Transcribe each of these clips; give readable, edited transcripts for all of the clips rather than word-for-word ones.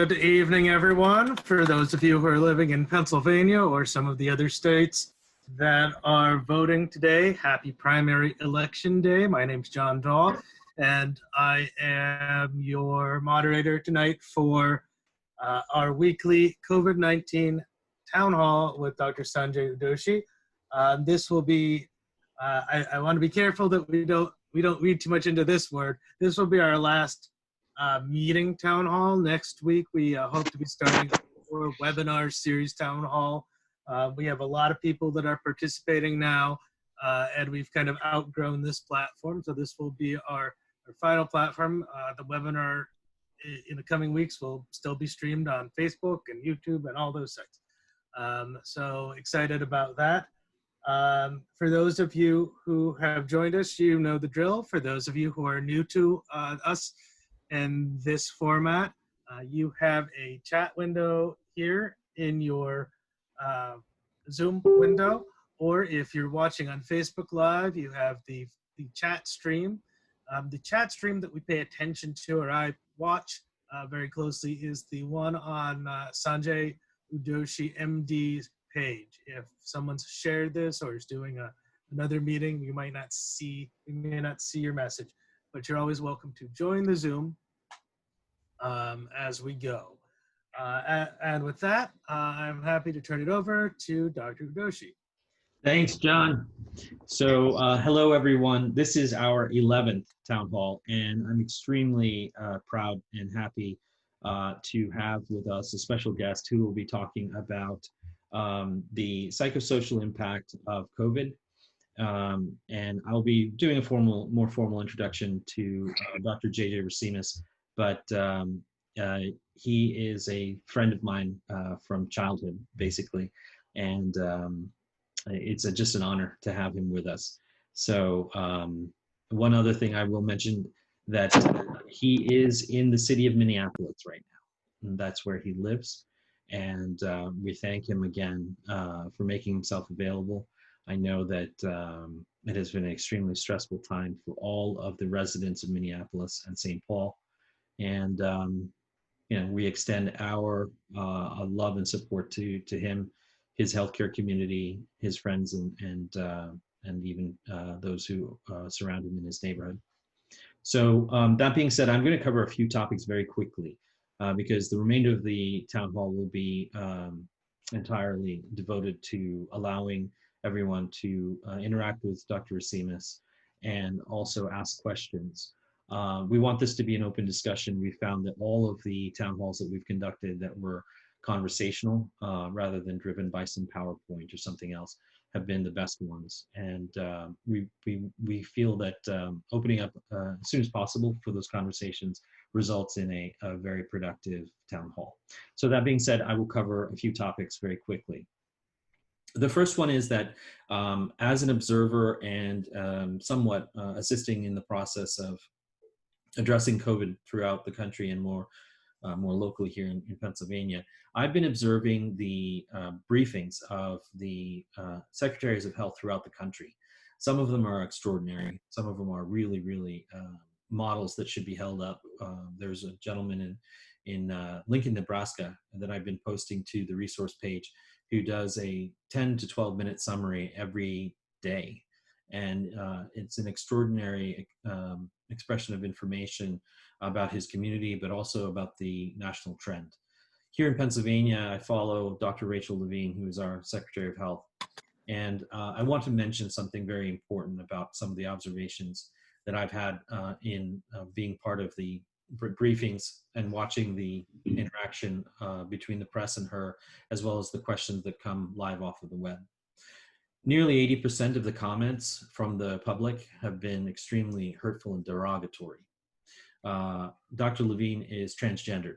Good evening, everyone. For those of you who are living in Pennsylvania or some of the other states that are voting today, happy primary election day. My name's John Dahl, and I am your moderator tonight for our weekly COVID-19 town hall with Dr. Sanjay Udoshi. This will be, I want to be careful that we don't read too much into this word. This will be our last meeting town hall. Next week, we hope to be starting a webinar series town hall. We have a lot of people that are participating now, and we've kind of outgrown this platform. So this will be our final platform. The webinar in the coming weeks will still be streamed on Facebook and YouTube and all those sites. So excited about that. For those of you who have joined us, you know the drill. For those of you who are new to us in this format, you have a chat window here in your Zoom window, or if you're watching on Facebook Live, you have the chat stream. The chat stream that we pay attention to, or I watch very closely, is the one on Sanjay Udoshi MD's page. If someone's shared this or is doing another meeting, we may not see your message, but you're always welcome to join the Zoom as we go. And with that, I'm happy to turn it over to Dr. Udoshi. Thanks, John. So hello, everyone. This is our 11th town hall, and I'm extremely proud and happy to have with us a special guest who will be talking about the psychosocial impact of COVID. And I'll be doing a more formal introduction to Dr. J.J. Racimis, but he is a friend of mine from childhood, basically, and it's just an honor to have him with us. So one other thing I will mention, that he is in the city of Minneapolis right now, and that's where he lives. And we thank him again for making himself available. I know that it has been an extremely stressful time for all of the residents of Minneapolis and St. Paul. And you know, we extend our love and support to him, his healthcare community, his friends, and even those who surround him in his neighborhood. So that being said, I'm going to cover a few topics very quickly because the remainder of the town hall will be entirely devoted to allowing everyone to interact with Dr. Racimis and also ask questions. We want this to be an open discussion. We found that all of the town halls that we've conducted that were conversational rather than driven by some PowerPoint or something else have been the best ones. And we feel that opening up as soon as possible for those conversations results in a very productive town hall. So that being said, I will cover a few topics very quickly. The first one is that as an observer and somewhat assisting in the process of addressing COVID throughout the country and more locally here in Pennsylvania, I've been observing the briefings of the secretaries of health throughout the country. Some of them are extraordinary. Some of them are really, really models that should be held up. There's a gentleman in Lincoln, Nebraska that I've been posting to the resource page who does a 10 to 12 minute summary every day. And it's an extraordinary expression of information about his community, but also about the national trend. Here in Pennsylvania, I follow Dr. Rachel Levine, who is our Secretary of Health. And I want to mention something very important about some of the observations that I've had in being part of the briefings and watching the interaction between the press and her, as well as the questions that come live off of the web. Nearly 80% of the comments from the public have been extremely hurtful and derogatory. Dr. Levine is transgendered,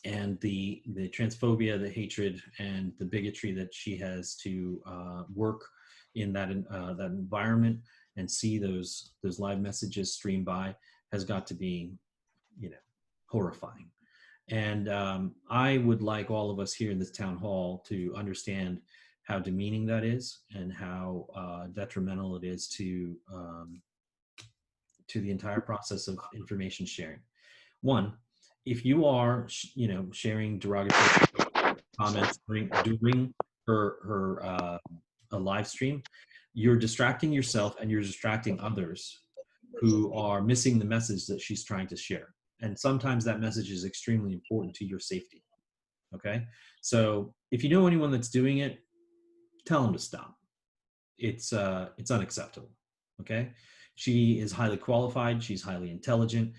and the transphobia, the hatred, and the bigotry that she has to work in that environment and see those live messages stream by has got to be, you know, horrifying. And I would like all of us here in this town hall to understand how demeaning that is and how detrimental it is to the entire process of information sharing. One, if you are, sharing derogatory comments during her a live stream, you're distracting yourself and you're distracting others who are missing the message that she's trying to share. And sometimes that message is extremely important to your safety. Okay. So if you know anyone that's doing it, tell them to stop. It's unacceptable. Okay. She is highly qualified. She's highly intelligent.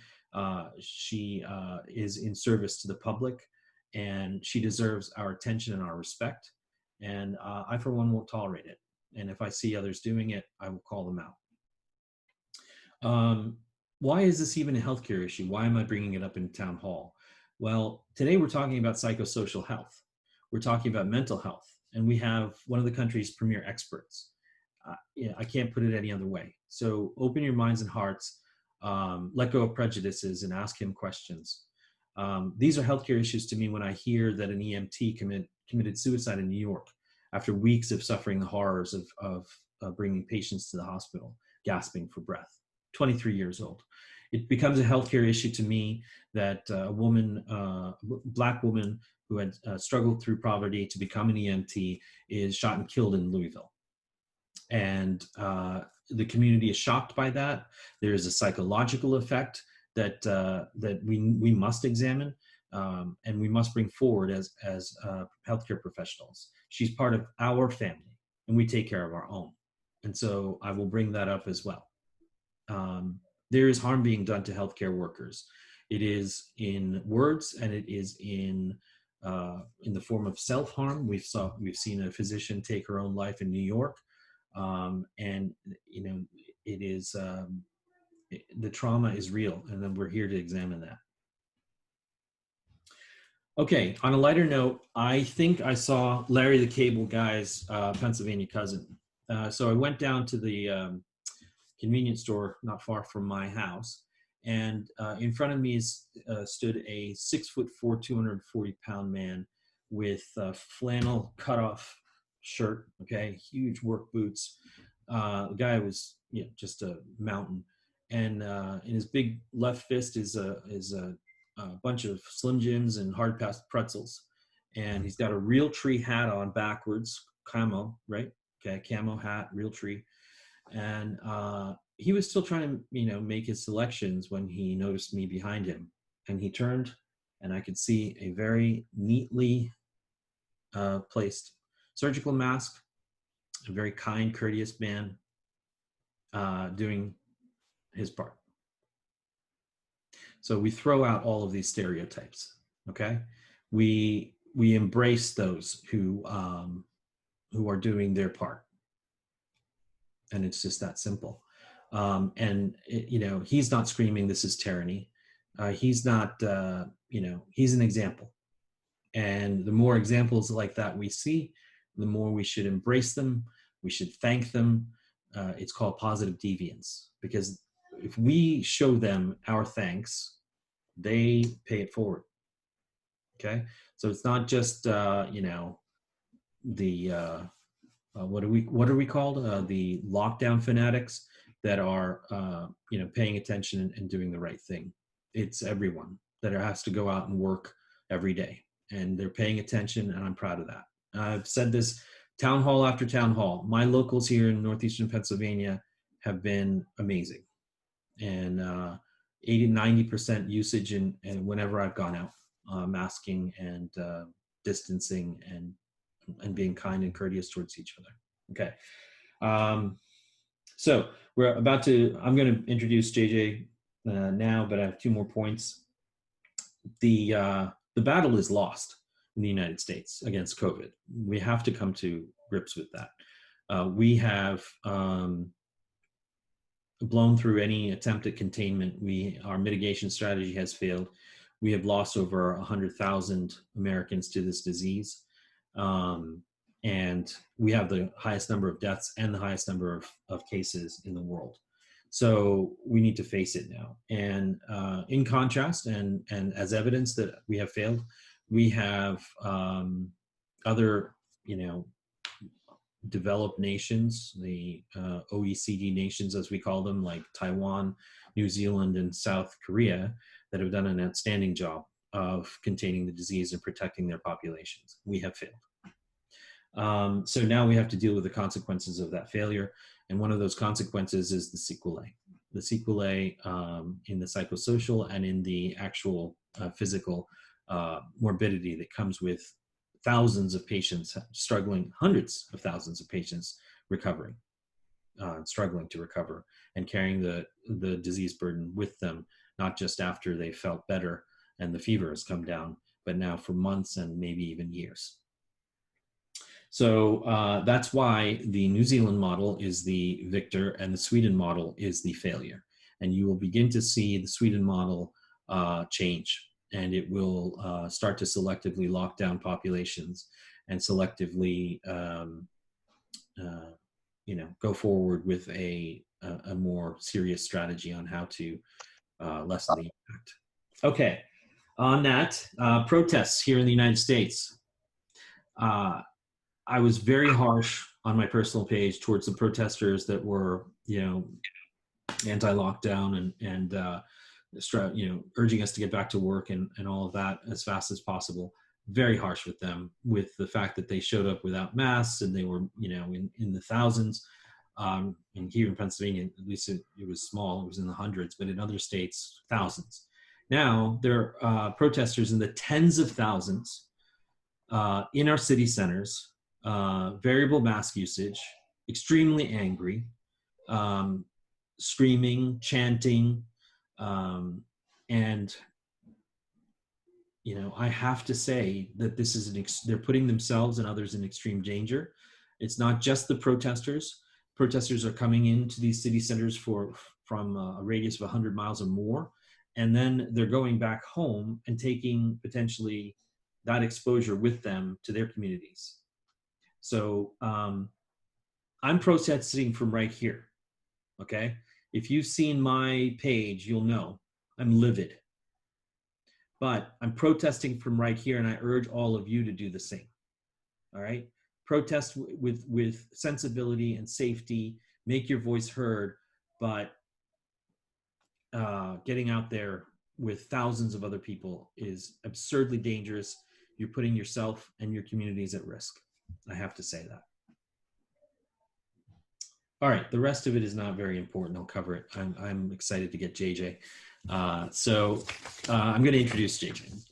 She is in service to the public, and she deserves our attention and our respect. And I, for one, won't tolerate it. And if I see others doing it, I will call them out. Why is this even a healthcare issue? Why am I bringing it up in town hall? Well, today we're talking about psychosocial health. We're talking about mental health, and we have one of the country's premier experts. I can't put it any other way. So open your minds and hearts, let go of prejudices, and ask him questions. These are healthcare issues to me when I hear that an EMT committed suicide in New York after weeks of suffering the horrors of bringing patients to the hospital, gasping for breath. 23 years old. It becomes a healthcare issue to me that a woman, Black woman who had struggled through poverty to become an EMT is shot and killed in Louisville. And the community is shocked by that. There is a psychological effect that we must examine, and we must bring forward as healthcare professionals. She's part of our family, and we take care of our own. And so I will bring that up as well. There is harm being done to healthcare workers. It is in words, and it is in the form of self-harm. We've seen a physician take her own life in New York, and it is the trauma is real, and then we're here to examine that. Okay, on a lighter note, I think I saw Larry the Cable Guy's Pennsylvania cousin. So I went down to the convenience store not far from my house, and in front of me stood a 6'4", 240-pound man with a flannel cutoff shirt, okay, huge work boots. The guy was just a mountain, and in his big left fist is a bunch of Slim Jims and hard pass pretzels, and he's got a real tree hat on backwards, camo, right? Okay, camo hat, real tree. And he was still trying to, make his selections when he noticed me behind him. And he turned, and I could see a very neatly placed surgical mask, a very kind, courteous man doing his part. So we throw out all of these stereotypes, okay? We embrace those who are doing their part. And it's just that simple. He's not screaming, "This is tyranny." He's not, he's an example. And the more examples like that we see, the more we should embrace them. We should thank them. It's called positive deviance, because if we show them our thanks, they pay it forward. Okay. So it's not just, the, what are we called? The lockdown fanatics that are, paying attention and doing the right thing. It's everyone that has to go out and work every day, and they're paying attention, and I'm proud of that. I've said this town hall after town hall. My locals here in Northeastern Pennsylvania have been amazing, and 80-90% usage and whenever I've gone out, masking and distancing and being kind and courteous towards each other. Okay. So I'm going to introduce JJ now, but I have two more points. The battle is lost in the United States against COVID. We have to come to grips with that. We have blown through any attempt at containment. Our mitigation strategy has failed. We have lost over 100,000 Americans to this disease. And we have the highest number of deaths and the highest number of cases in the world. So we need to face it now. And in contrast, and as evidence that we have failed, we have other, developed nations, the OECD nations, as we call them, like Taiwan, New Zealand, and South Korea, that have done an outstanding job of containing the disease and protecting their populations. We have failed. So now we have to deal with the consequences of that failure. And one of those consequences is the sequelae. The sequelae in the psychosocial and in the actual physical morbidity that comes with thousands of patients struggling, hundreds of thousands of patients recovering, struggling to recover, and carrying the disease burden with them, not just after they felt better and the fever has come down, but now for months and maybe even years. So that's why the New Zealand model is the victor and the Sweden model is the failure. And you will begin to see the Sweden model change, and it will start to selectively lock down populations and selectively go forward with a more serious strategy on how to lessen the impact. Okay, on that, protests here in the United States. I was very harsh on my personal page towards the protesters that were, anti-lockdown and urging us to get back to work and all of that as fast as possible. Very harsh with them, with the fact that they showed up without masks and they were, in the thousands. And here in Pennsylvania, at least it was small, it was in the hundreds, but in other states, thousands. Now there are protesters in the tens of thousands in our city centers, variable mask usage, extremely angry, screaming, chanting, and I have to say that this is they're putting themselves and others in extreme danger. It's not just the protesters. Protesters are coming into these city centers from a radius of 100 miles or more, and then they're going back home and taking potentially that exposure with them to their communities. So I'm protesting from right here, okay? If you've seen my page, you'll know I'm livid. But I'm protesting from right here, and I urge all of you to do the same, all right? Protest with sensibility and safety, make your voice heard, but getting out there with thousands of other people is absurdly dangerous. You're putting yourself and your communities at risk. I have to say that. All right, the rest of it is not very important. I'll cover it. I'm excited to get JJ. So I'm going to introduce JJ.